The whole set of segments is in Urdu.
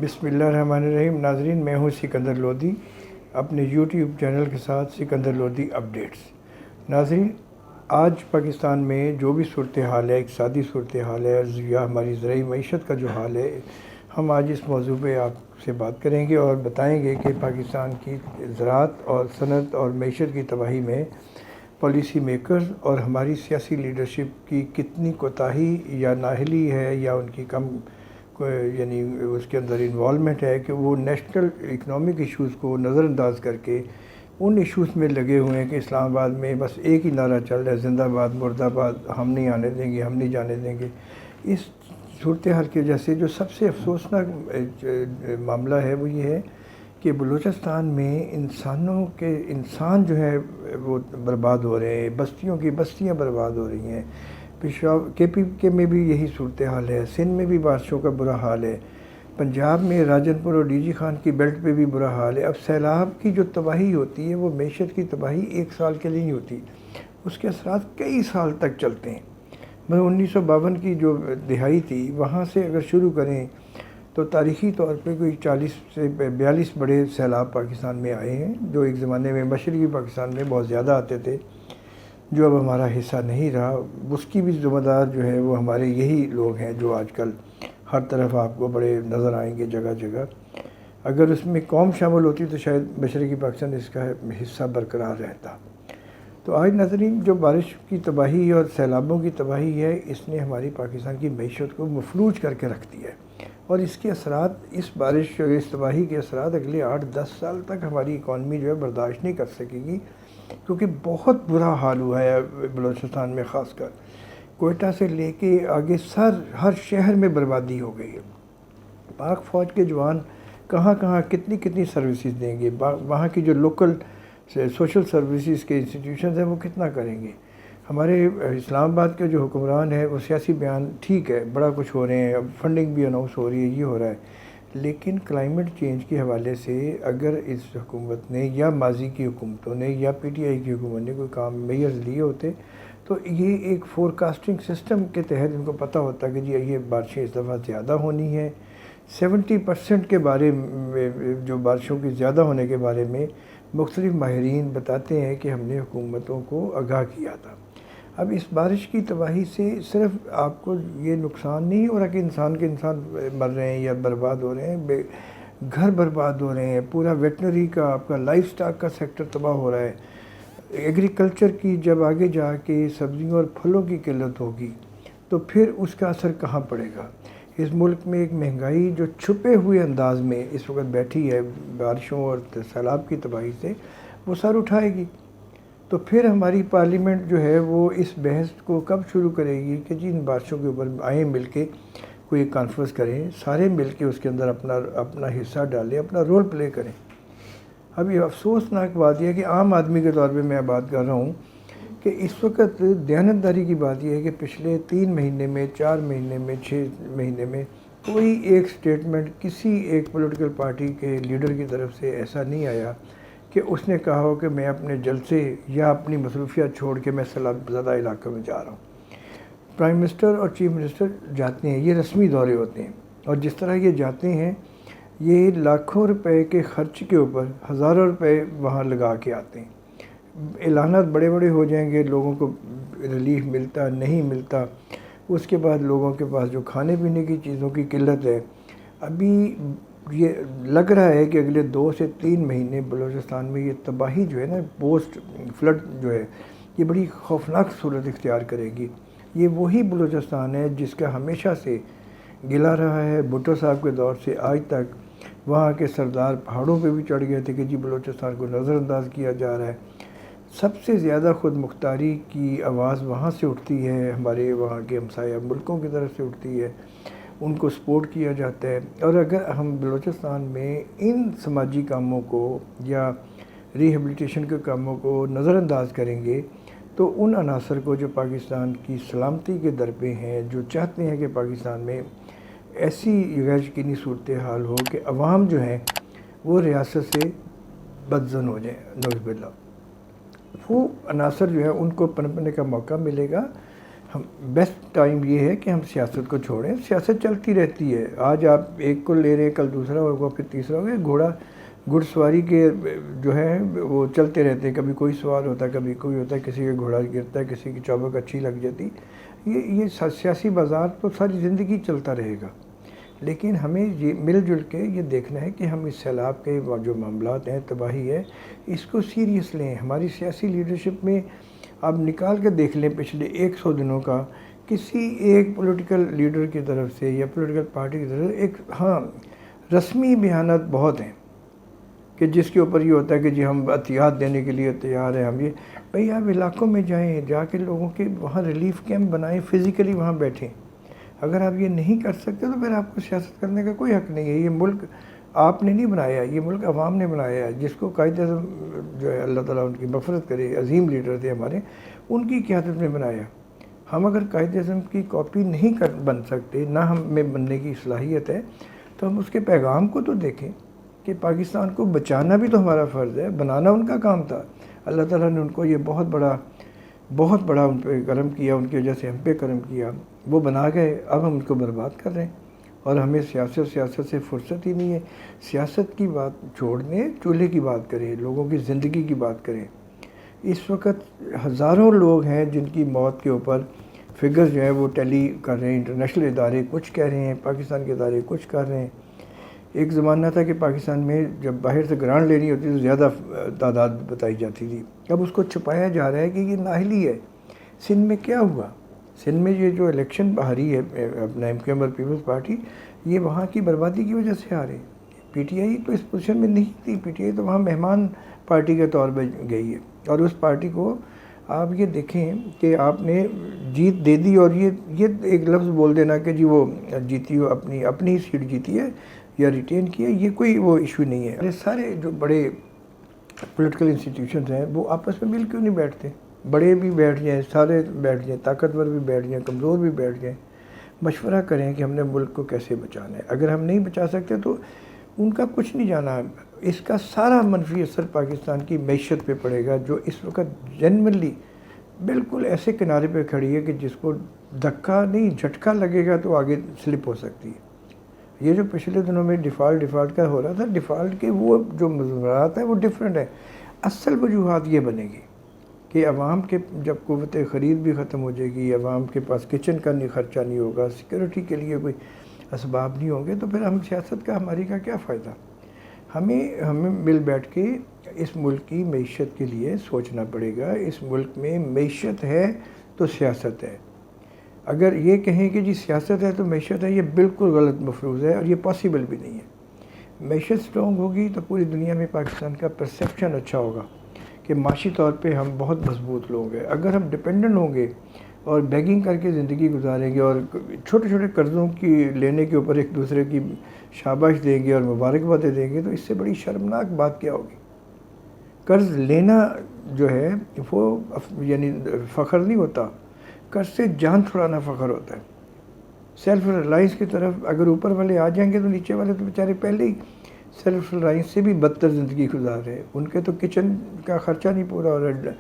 بسم اللہ الرحمن الرحیم۔ ناظرین، میں ہوں سکندر لودھی اپنے یوٹیوب چینل کے ساتھ سکندر لودھی اپڈیٹس۔ ناظرین، آج پاکستان میں جو بھی صورتحال ہے، اقتصادی صورتحال ہے یا ہماری زرعی معیشت کا جو حال ہے، ہم آج اس موضوع پہ آپ سے بات کریں گے اور بتائیں گے کہ پاکستان کی زراعت اور صنعت اور معیشت کی تباہی میں پالیسی میکرز اور ہماری سیاسی لیڈرشپ کی کتنی کوتاہی یا نااہلی ہے یا ان کی کم یعنی اس کے اندر انوالومنٹ ہے کہ وہ نیشنل اکنامک ایشوز کو نظر انداز کر کے ان ایشوز میں لگے ہوئے ہیں کہ اسلام آباد میں بس ایک ہی نعرہ چل رہا ہے، زندہ باد مرد آباد، ہم نہیں آنے دیں گے، ہم نہیں جانے دیں گے۔ اس صورتحال کی وجہ سے جو سب سے افسوسناک معاملہ ہے وہ یہ ہے کہ بلوچستان میں انسان جو ہے وہ برباد ہو رہے ہیں، بستیوں کی بستیاں برباد ہو رہی ہیں۔ کے پی کے میں بھی یہی صورتحال ہے، سندھ میں بھی بارشوں کا برا حال ہے، پنجاب میں راجن پور اور ڈی جی خان کی بیلٹ پہ بھی برا حال ہے۔ اب سیلاب کی جو تباہی ہوتی ہے وہ معیشت کی تباہی ایک سال کے لیے نہیں ہوتی، اس کے اثرات کئی سال تک چلتے ہیں۔ 1952 کی جو دہائی تھی وہاں سے اگر شروع کریں تو تاریخی طور پہ کوئی 40 سے 42 بڑے سیلاب پاکستان میں آئے ہیں، جو ایک زمانے میں مشرقی پاکستان میں بہت زیادہ آتے تھے، جو اب ہمارا حصہ نہیں رہا۔ اس کی بھی ذمہ دار جو ہے وہ ہمارے یہی لوگ ہیں جو آج کل ہر طرف آپ کو بڑے نظر آئیں گے جگہ جگہ۔ اگر اس میں قوم شامل ہوتی تو شاید مشرقی پاکستان اس کا حصہ برقرار رہتا۔ تو آج ناظرین، جو بارش کی تباہی اور سیلابوں کی تباہی ہے، اس نے ہماری پاکستان کی معیشت کو مفلوج کر کے رکھ دیا ہے، اور اس کے اثرات، اس بارش اور اس تباہی کے اثرات اگلے 8-10 سال تک ہماری اکانومی جو ہے برداشت نہیں کر سکے گی، کیونکہ بہت برا حال ہوا ہے بلوچستان میں، خاص کر کوئٹہ سے لے کے آگے ہر شہر میں بربادی ہو گئی ہے۔ پاک فوج کے جوان کہاں کہاں کتنی سروسز دیں گے، وہاں کی جو لوکل سوشل سروسز کے انسٹیٹیوشنز ہیں وہ کتنا کریں گے۔ ہمارے اسلام آباد کے جو حکمران ہے وہ سیاسی بیان ٹھیک ہے، بڑا کچھ ہو رہے ہیں، اب فنڈنگ بھی اناؤنس ہو رہی ہے، یہ ہو رہا ہے، لیکن کلائمیٹ چینج کے حوالے سے اگر اس حکومت نے یا ماضی کی حکومتوں نے یا پی ٹی آئی کی حکومت نے کوئی کام میئرز لیے ہوتے تو یہ ایک فورکاسٹنگ سسٹم کے تحت ان کو پتہ ہوتا کہ جی یہ بارشیں اس دفعہ زیادہ ہونی ہیں۔ 70% کے بارے میں، جو بارشوں کی زیادہ ہونے کے بارے میں مختلف ماہرین بتاتے ہیں کہ ہم نے حکومتوں کو آگاہ کیا تھا۔ اب اس بارش کی تباہی سے صرف آپ کو یہ نقصان نہیں ہو رہا کہ انسان مر رہے ہیں یا برباد ہو رہے ہیں، گھر برباد ہو رہے ہیں، پورا ویٹنری کا، آپ کا لائف سٹاک کا سیکٹر تباہ ہو رہا ہے۔ ایگریکلچر کی جب آگے جا کے سبزیوں اور پھلوں کی قلت ہوگی تو پھر اس کا اثر کہاں پڑے گا۔ اس ملک میں ایک مہنگائی جو چھپے ہوئے انداز میں اس وقت بیٹھی ہے بارشوں اور سیلاب کی تباہی سے، وہ سر اٹھائے گی۔ تو پھر ہماری پارلیمنٹ جو ہے وہ اس بحث کو کب شروع کرے گی کہ جی ان بارشوں کے اوپر آئیں، مل کے کوئی کانفرنس کریں، سارے مل کے اس کے اندر اپنا حصہ ڈالیں، اپنا رول پلے کریں۔ اب یہ افسوسناک بات یہ ہے کہ عام آدمی کے طور پہ میں بات کر رہا ہوں کہ اس وقت دیانتداری کی بات یہ ہے کہ پچھلے 3 مہینے میں، 4 مہینے میں، 6 مہینے میں کوئی ایک سٹیٹمنٹ کسی ایک پولیٹیکل پارٹی کے لیڈر کی طرف سے ایسا نہیں آیا کہ اس نے کہا ہو کہ میں اپنے جلسے یا اپنی مصروفیات چھوڑ کے میں سیلاب زدہ علاقوں میں جا رہا ہوں۔ پرائم منسٹر اور چیف منسٹر جاتے ہیں، یہ رسمی دورے ہوتے ہیں، اور جس طرح یہ جاتے ہیں یہ لاکھوں روپے کے خرچ کے اوپر ہزاروں روپے وہاں لگا کے آتے ہیں۔ اعلانات بڑے بڑے ہو جائیں گے، لوگوں کو ریلیف ملتا نہیں ملتا، اس کے بعد لوگوں کے پاس جو کھانے پینے کی چیزوں کی قلت ہے۔ ابھی یہ لگ رہا ہے کہ اگلے 2 سے 3 مہینے بلوچستان میں یہ تباہی جو ہے نا، پوسٹ فلڈ جو ہے، یہ بڑی خوفناک صورت اختیار کرے گی۔ یہ وہی بلوچستان ہے جس کا ہمیشہ سے گلا رہا ہے، بھٹو صاحب کے دور سے آج تک۔ وہاں کے سردار پہاڑوں پہ بھی چڑھ گئے تھے کہ جی بلوچستان کو نظر انداز کیا جا رہا ہے۔ سب سے زیادہ خود مختاری کی آواز وہاں سے اٹھتی ہے، ہمارے وہاں کے ہمسایہ ملکوں کی طرف سے اٹھتی ہے، ان کو سپورٹ کیا جاتا ہے۔ اور اگر ہم بلوچستان میں ان سماجی کاموں کو یا ریہیبلیٹیشن کے کاموں کو نظر انداز کریں گے تو ان عناصر کو جو پاکستان کی سلامتی کے در پہ ہیں، جو چاہتے ہیں کہ پاکستان میں ایسی غیر یقینی صورتحال ہو کہ عوام جو ہیں وہ ریاست سے بدظن ہو جائیں، نعوذ باللہ، وہ عناصر جو ہے ان کو پنپنے کا موقع ملے گا ہم بیسٹ ٹائم یہ ہے کہ ہم سیاست کو چھوڑیں. سیاست چلتی رہتی ہے. آج آپ ایک کو لے رہے ہیں, کل دوسرا ہوگا, پھر تیسرا ہوگا. گھڑ سواری کے جو ہے وہ چلتے رہتے ہیں. کبھی کوئی سوال ہوتا ہے, کبھی کوئی ہوتا ہے, کسی کا گھوڑا گرتا ہے, کسی کی چوبک اچھی لگ جاتی. یہ سیاسی بازار تو ساری زندگی چلتا رہے گا. لیکن ہمیں یہ مل جل کے یہ دیکھنا ہے کہ ہم اس سیلاب کے جو معاملات ہیں, تباہی ہے, اس کو سیریس لیں. ہماری سیاسی لیڈرشپ میں آپ نکال کے دیکھ لیں پچھلے 100 دنوں کا کسی ایک پولیٹیکل لیڈر کی طرف سے یا پولیٹیکل پارٹی کی طرف سے ایک رسمی بیانات بہت ہیں کہ جس کے اوپر یہ ہوتا ہے کہ جی ہم عطیات دینے کے لیے تیار ہیں. ہم یہ بھئی آپ علاقوں میں جائیں, جا کے لوگوں کے وہاں ریلیف کیمپ بنائیں, فزیکلی وہاں بیٹھیں. اگر آپ یہ نہیں کر سکتے تو پھر آپ کو سیاست کرنے کا کوئی حق نہیں ہے. یہ ملک آپ نے نہیں بنایا, یہ ملک عوام نے بنایا ہے, جس کو قائد اعظم جو ہے اللہ تعالیٰ ان کی مغفرت کرے, عظیم لیڈر تھے ہمارے, ان کی قیادت میں بنایا. ہم اگر قائد اعظم کی کاپی نہیں بن سکتے, نہ ہم میں بننے کی صلاحیت ہے, تو ہم اس کے پیغام کو تو دیکھیں کہ پاکستان کو بچانا بھی تو ہمارا فرض ہے, بنانا ان کا کام تھا. اللہ تعالیٰ نے ان کو یہ بہت بڑا ان پہ کرم کیا, ان کی وجہ سے ہم پہ کرم کیا. وہ بنا گئے, اب ہم ان کو برباد کر رہے ہیں. اور ہمیں سیاست سے فرصت ہی نہیں ہے. سیاست کی بات چھوڑ دیں, چولہے کی بات کریں, لوگوں کی زندگی کی بات کریں. اس وقت ہزاروں لوگ ہیں جن کی موت کے اوپر فگرز جو ہیں وہ ٹیلی کر رہے ہیں. انٹرنیشنل ادارے کچھ کہہ رہے ہیں, پاکستان کے ادارے کچھ کر رہے ہیں. ایک زمانہ تھا کہ پاکستان میں جب باہر سے گرانٹ لینی ہوتی تو زیادہ تعداد بتائی جاتی تھی. اب اس کو چھپایا جا رہا ہے کہ یہ نااہلی ہے. سندھ میں کیا ہوا؟ سندھ میں یہ جو الیکشن باہری ہے اپنا ایم اور پیپلز پارٹی, یہ وہاں کی بربادی کی وجہ سے آ رہے ہیں. پی ٹی آئی تو اس پوزیشن میں نہیں تھی. پی ٹی آئی تو وہاں مہمان پارٹی کے طور پہ گئی ہے. اور اس پارٹی کو آپ یہ دیکھیں کہ آپ نے جیت دے دی, اور یہ ایک لفظ بول دینا کہ جی وہ جیتی ہو, اپنی ہی سیٹ جیتی ہے یا ریٹین کیا, یہ کوئی وہ ایشو نہیں ہے. یہ سارے جو بڑے پولیٹیکل انسٹیٹیوشنز ہیں وہ آپس میں مل کیوں نہیں بیٹھتے؟ بڑے بھی بیٹھ جائیں, سارے بیٹھ جائیں, طاقتور بھی بیٹھ جائیں, کمزور بھی بیٹھ جائیں, مشورہ کریں کہ ہم نے ملک کو کیسے بچانا ہے. اگر ہم نہیں بچا سکتے تو ان کا کچھ نہیں جانا. اس کا سارا منفی اثر پاکستان کی معیشت پہ پڑے گا, جو اس وقت جنرلی بالکل ایسے کنارے پہ کھڑی ہے کہ جس کو دھکا نہیں جھٹکا لگے گا تو آگے سلپ ہو سکتی ہے. یہ جو پچھلے دنوں میں ڈیفالٹ کا ہو رہا تھا, ڈیفالٹ کے وہ جو مضمرات ہیں وہ ڈیفرنٹ ہیں. اصل وجوہات یہ بنے گی کہ عوام کے جب قوت خرید بھی ختم ہو جائے گی, عوام کے پاس کچن کا خرچہ نہیں ہوگا, سیکورٹی کے لیے کوئی اسباب نہیں ہوں گے, تو پھر ہم سیاست کا ہماری کا کیا فائدہ؟ ہمیں مل بیٹھ کے اس ملک کی معیشت کے لیے سوچنا پڑے گا. اس ملک میں معیشت ہے تو سیاست ہے. اگر یہ کہیں کہ جی سیاست ہے تو معیشت ہے, یہ بالکل غلط مفروض ہے, اور یہ پاسبل بھی نہیں ہے. معیشت سٹرونگ ہوگی تو پوری دنیا میں پاکستان کا پرسیپشن اچھا ہوگا کہ معاشی طور پہ ہم بہت مضبوط لوگ ہیں. اگر ہم ڈپینڈنٹ ہوں گے اور بیگنگ کر کے زندگی گزاریں گے, اور چھوٹے چھوٹے قرضوں کی لینے کے اوپر ایک دوسرے کی شاباش دیں گے اور مبارکبادیں دیں گے, تو اس سے بڑی شرمناک بات کیا ہوگی؟ قرض لینا جو ہے وہ یعنی فخر نہیں ہوتا, قرض سے جان چھڑانا فخر ہوتا ہے. سیلف ریلائنس کی طرف اگر اوپر والے آ جائیں گے تو نیچے والے تو بیچارے پہلے ہی سیلف ریلائنس سے بھی بدتر زندگی گزار رہے ہیں. ان کے تو کچن کا خرچہ نہیں پورا ہو رہا,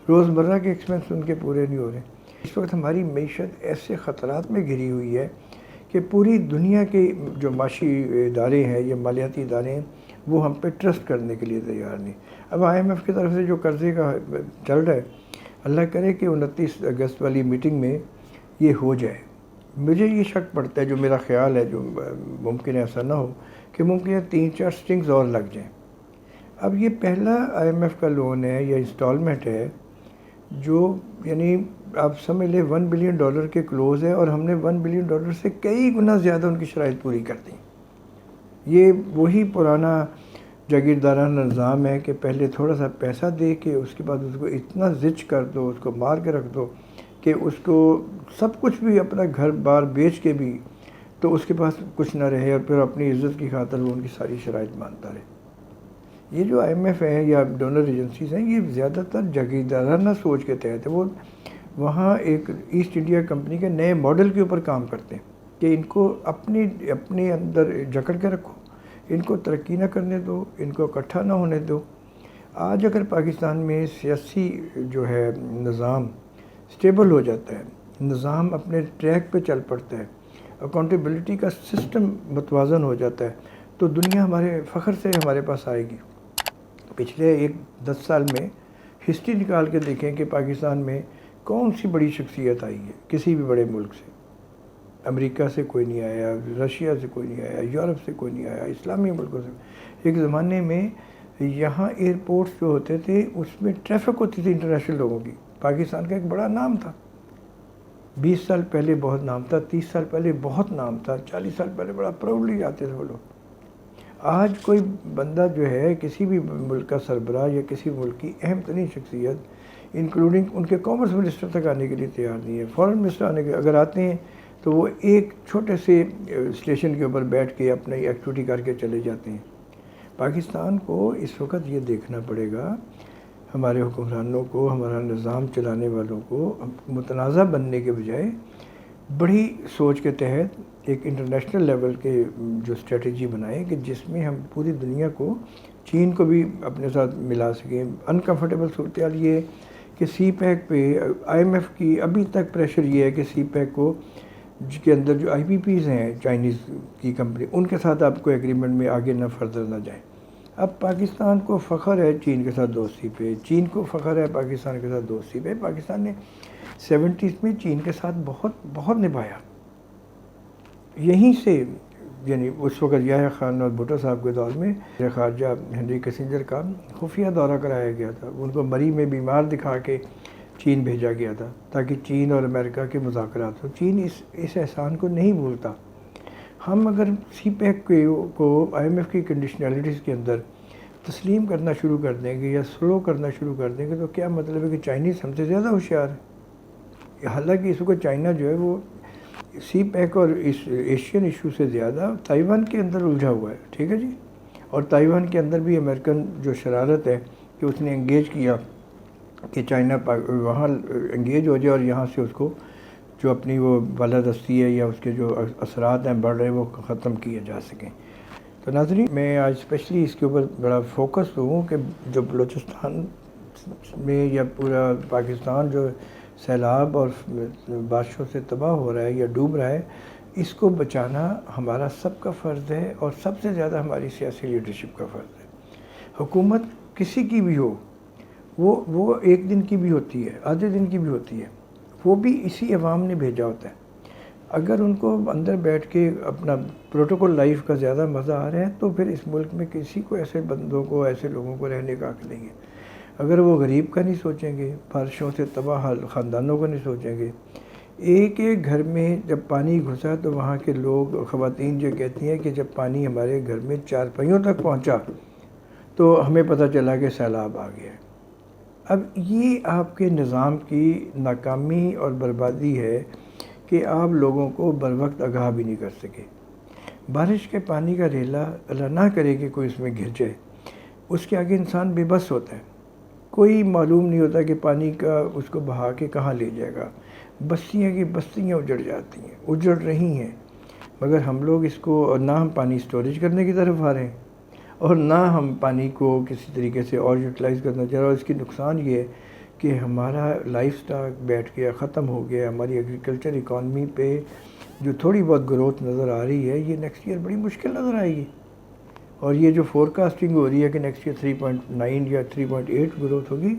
روزمرہ کے ایکسپینس ان کے پورے نہیں ہو رہے. اس وقت ہماری معیشت ایسے خطرات میں گھری ہوئی ہے کہ پوری دنیا کے جو معاشی ادارے ہیں یا مالیاتی ادارے ہیں وہ ہم پہ ٹرسٹ کرنے کے لیے تیار نہیں. اب آئی ایم ایف کی طرف سے جو قرضے کا چل رہا ہے, اللہ کرے کہ 29 اگست والی میٹنگ میں یہ ہو جائے. مجھے یہ شک پڑتا ہے, جو میرا خیال ہے, جو ممکن ہے ایسا نہ ہو, کہ ممکن ہے 3-4 سٹنگز اور لگ جائیں. اب یہ پہلا آئی ایم ایف کا لون ہے یا انسٹالمنٹ ہے جو یعنی آپ سمجھ لیں $1 بلین کے کلوز ہے, اور ہم نے $1 بلین سے کئی گنا زیادہ ان کی شرائط پوری کر دی. یہ وہی پرانا جاگیردارانہ نظام ہے کہ پہلے تھوڑا سا پیسہ دے کے اس کے بعد اس کو اتنا زچ کر دو, اس کو مار کے رکھ دو کہ اس کو سب کچھ بھی اپنا گھر بار بیچ کے بھی تو اس کے پاس کچھ نہ رہے, اور پھر اپنی عزت کی خاطر وہ ان کی ساری شرائط مانتا رہے. یہ جو آئی ایم ایف ہیں یا ڈونر ایجنسیز ہیں, یہ زیادہ تر جاگیردارانہ سوچ کے تحت ہے. وہ وہاں ایک ایسٹ انڈیا کمپنی کے نئے ماڈل کے اوپر کام کرتے ہیں کہ ان کو اپنے اندر جکڑ کے رکھو, ان کو ترقی نہ کرنے دو, ان کو اکٹھا نہ ہونے دو. آج اگر پاکستان میں سیاسی جو ہے نظام سٹیبل ہو جاتا ہے, نظام اپنے ٹریک پہ چل پڑتا ہے، اکاؤنٹیبلٹی کا سسٹم متوازن ہو جاتا ہے، تو دنیا ہمارے فخر سے ہمارے پاس آئے گی۔ پچھلے 10 سال میں ہسٹری نکال کے دیکھیں کہ پاکستان میں کون سی بڑی شخصیت آئی ہے کسی بھی بڑے ملک سے۔ امریکہ سے کوئی نہیں آیا، رشیا سے کوئی نہیں آیا، یورپ سے کوئی نہیں آیا، اسلامی ملکوں سے۔ ایک زمانے میں یہاں ایئرپورٹس جو ہوتے تھے اس میں ٹریفک ہوتی تھی انٹرنیشنل لوگوں کی، پاکستان کا ایک بڑا نام تھا۔ 20 سال پہلے بہت نام تھا، 30 سال پہلے بہت نام تھا، 40 سال پہلے بڑا پراؤڈلی آتے تھے وہ لوگ۔ آج کوئی بندہ جو ہے کسی بھی ملک کا سربراہ یا کسی ملک کی اہم ترین شخصیت انکلوڈنگ ان کے کامرس منسٹر تک آنے کے لیے تیار نہیں ہے، فارن منسٹر آنے کے اگر آتے ہیں تو وہ ایک چھوٹے سے اسٹیشن کے اوپر بیٹھ کے اپنی ایکٹیویٹی کر کے چلے جاتے ہیں۔ پاکستان کو اس وقت یہ دیکھنا پڑے گا، ہمارے حکمرانوں کو، ہمارا نظام چلانے والوں کو متنازع بننے کے بجائے بڑی سوچ کے تحت ایک انٹرنیشنل لیول کے جو اسٹریٹجی بنائیں کہ جس میں ہم پوری دنیا کو، چین کو بھی اپنے ساتھ ملا سکیں۔ انکمفرٹیبل صورتحال یہ ہے کہ سی پیک پہ آئی ایم ایف کی ابھی تک پریشر یہ ہے کہ سی پیک کو جس کے اندر جو آئی پی پیز ہیں چائنیز کی کمپنی، ان کے ساتھ آپ کو ایگریمنٹ میں آگے نہ فردر نہ جائیں۔ اب پاکستان کو فخر ہے چین کے ساتھ دوستی پہ، چین کو فخر ہے پاکستان کے ساتھ دوستی پہ۔ پاکستان نے 70s میں چین کے ساتھ بہت نبھایا، یہیں سے یعنی اس وقت یحییٰ خان اور بھٹو صاحب کے دور میں خارجہ ہنری کسنجر کا خفیہ دورہ کرایا گیا تھا، ان کو مری میں بیمار دکھا کے چین بھیجا گیا تھا تاکہ چین اور امریکہ کے مذاکرات ہوں۔ چین اس احسان کو نہیں بھولتا۔ ہم اگر سی پیک کو آئی ایم ایف کی کنڈیشنلٹیز کے اندر تسلیم کرنا شروع کر دیں گے یا سلو کرنا شروع کر دیں گے تو کیا مطلب ہے کہ چائنیز ہم سے زیادہ ہوشیار ہے۔ حالانکہ اس وقت چائنا جو ہے وہ سی پیک اور اس ایشین ایشو سے زیادہ تائیوان کے اندر الجھا ہوا ہے، ٹھیک ہے جی۔ اور تائیوان کے اندر بھی امریکن جو شرارت ہے کہ اس نے انگیج کیا کہ چائنا وہاں انگیج ہو جائے اور یہاں سے اس کو جو اپنی وہ بالادستی ہے یا اس کے جو اثرات ہیں بڑھ رہے وہ ختم کیے جا سکیں۔ تو ناظرین، میں آج اسپیشلی اس کے اوپر بڑا فوکس ہوں کہ جو بلوچستان میں یا پورا پاکستان جو سیلاب اور بارشوں سے تباہ ہو رہا ہے یا ڈوب رہا ہے، اس کو بچانا ہمارا سب کا فرض ہے اور سب سے زیادہ ہماری سیاسی لیڈرشپ کا فرض ہے۔ حکومت کسی کی بھی ہو، وہ ایک دن کی بھی ہوتی ہے، آدھے دن کی بھی ہوتی ہے، وہ بھی اسی عوام نے بھیجا ہوتا ہے۔ اگر ان کو اندر بیٹھ کے اپنا پروٹوکول لائف کا زیادہ مزہ آ رہا ہے تو پھر اس ملک میں کسی کو ایسے بندوں کو، ایسے لوگوں کو رہنے کا حق نہیں ہے۔ اگر وہ غریب کا نہیں سوچیں گے، بارشوں سے تباہ خاندانوں کو نہیں سوچیں گے، ایک ایک گھر میں جب پانی گھسا تو وہاں کے لوگ، خواتین جو کہتی ہیں کہ جب پانی ہمارے گھر میں چارپائیوں تک پہنچا تو ہمیں پتہ چلا کہ سیلاب آ گیا۔ اب یہ آپ کے نظام کی ناکامی اور بربادی ہے کہ آپ لوگوں کو بر وقت آگاہ بھی نہیں کر سکے۔ بارش کے پانی کا ریلا اللہ نہ کرے کہ کوئی اس میں گر جائے، اس کے آگے انسان بے بس ہوتا ہے، کوئی معلوم نہیں ہوتا کہ پانی کا اس کو بہا کے کہاں لے جائے گا۔ بستیاں کی بستیاں اجڑ جاتی ہیں، اجڑ رہی ہیں، مگر ہم لوگ اس کو نہ ہم پانی سٹوریج کرنے کی طرف آ رہے ہیں اور نہ ہم پانی کو کسی طریقے سے اور یوٹیلائز کرنا چاہ رہے ہیں۔ اور اس کی نقصان یہ ہے کہ ہمارا لائف سٹاک بیٹھ گیا، ختم ہو گیا۔ ہماری ایگریکلچر اکانومی پہ جو تھوڑی بہت گروتھ نظر آ رہی ہے، یہ نیکسٹ ایئر بڑی مشکل نظر آئے گی۔ اور یہ جو فور کاسٹنگ ہو رہی ہے کہ نیکسٹ ایئر 3.9 یا 3.8 گروتھ ہوگی،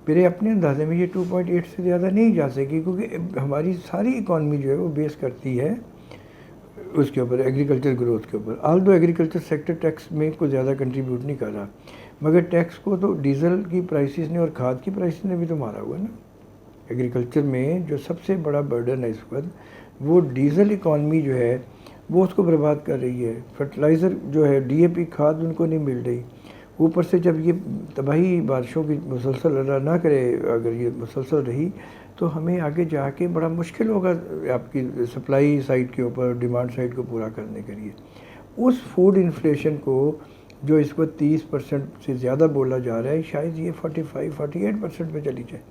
میرے اپنے اندازے میں یہ 2.8 سے زیادہ نہیں جا سکے، کیونکہ ہماری ساری اکانومی جو ہے وہ بیس کرتی ہے اس کے اوپر، ایگریکلچر گروتھ کے اوپر۔ آلدو ایگریکلچر سیکٹر ٹیکس میں کوئی زیادہ کنٹریبیوٹ نہیں کر رہا، مگر ٹیکس کو تو ڈیزل کی پرائسز نے اور کھاد کی پرائسز نے بھی تو مارا ہوا ہے نا۔ ایگریکلچر میں جو سب سے بڑا برڈن ہے اس وقت، وہ ڈیزل اکانومی جو ہے وہ اس کو برباد کر رہی ہے۔ فرٹیلائزر جو ہے، ڈی اے پی کھاد ان کو نہیں مل رہی، اوپر سے جب یہ تباہی بارشوں کی مسلسل اللہ نہ کرے اگر یہ مسلسل رہی تو ہمیں آگے جا کے بڑا مشکل ہوگا آپ کی سپلائی سائڈ کے اوپر، ڈیمانڈ سائڈ کو پورا کرنے کے لیے۔ اس فوڈ انفلیشن کو جو اس وقت 30% سے زیادہ بولا جا رہا ہے، شاید یہ 45-48% پہ چلی جائے۔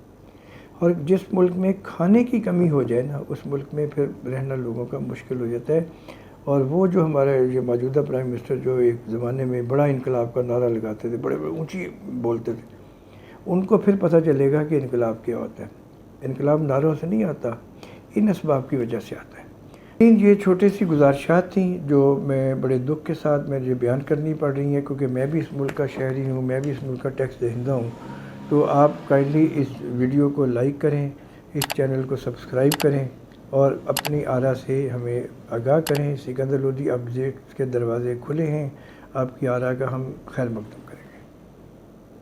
اور جس ملک میں کھانے کی کمی ہو جائے نا، اس ملک میں پھر رہنا لوگوں کا مشکل ہو جاتا ہے۔ اور وہ جو ہمارے یہ موجودہ پرائم منسٹر جو ایک زمانے میں بڑا انقلاب کا نعرہ لگاتے تھے، بڑے اونچی بولتے تھے، ان کو پھر پتہ چلے گا کہ انقلاب کیا ہوتا ہے۔ انقلاب نعروں سے نہیں آتا، ان اسباب کی وجہ سے آتا ہے۔ یہ چھوٹی سی گزارشات تھیں جو میں بڑے دکھ کے ساتھ مجھے بیان کرنی پڑ رہی ہیں، کیونکہ میں بھی اس ملک کا شہری ہوں، میں بھی اس ملک کا ٹیکس دہندہ ہوں۔ تو آپ کائنڈلی اس ویڈیو کو لائک کریں، اس چینل کو سبسکرائب کریں اور اپنی آراء سے ہمیں آگاہ کریں۔ سکندر لودھی اپڈیٹس کے دروازے کھلے ہیں، آپ کی آراء کا ہم خیر مقدم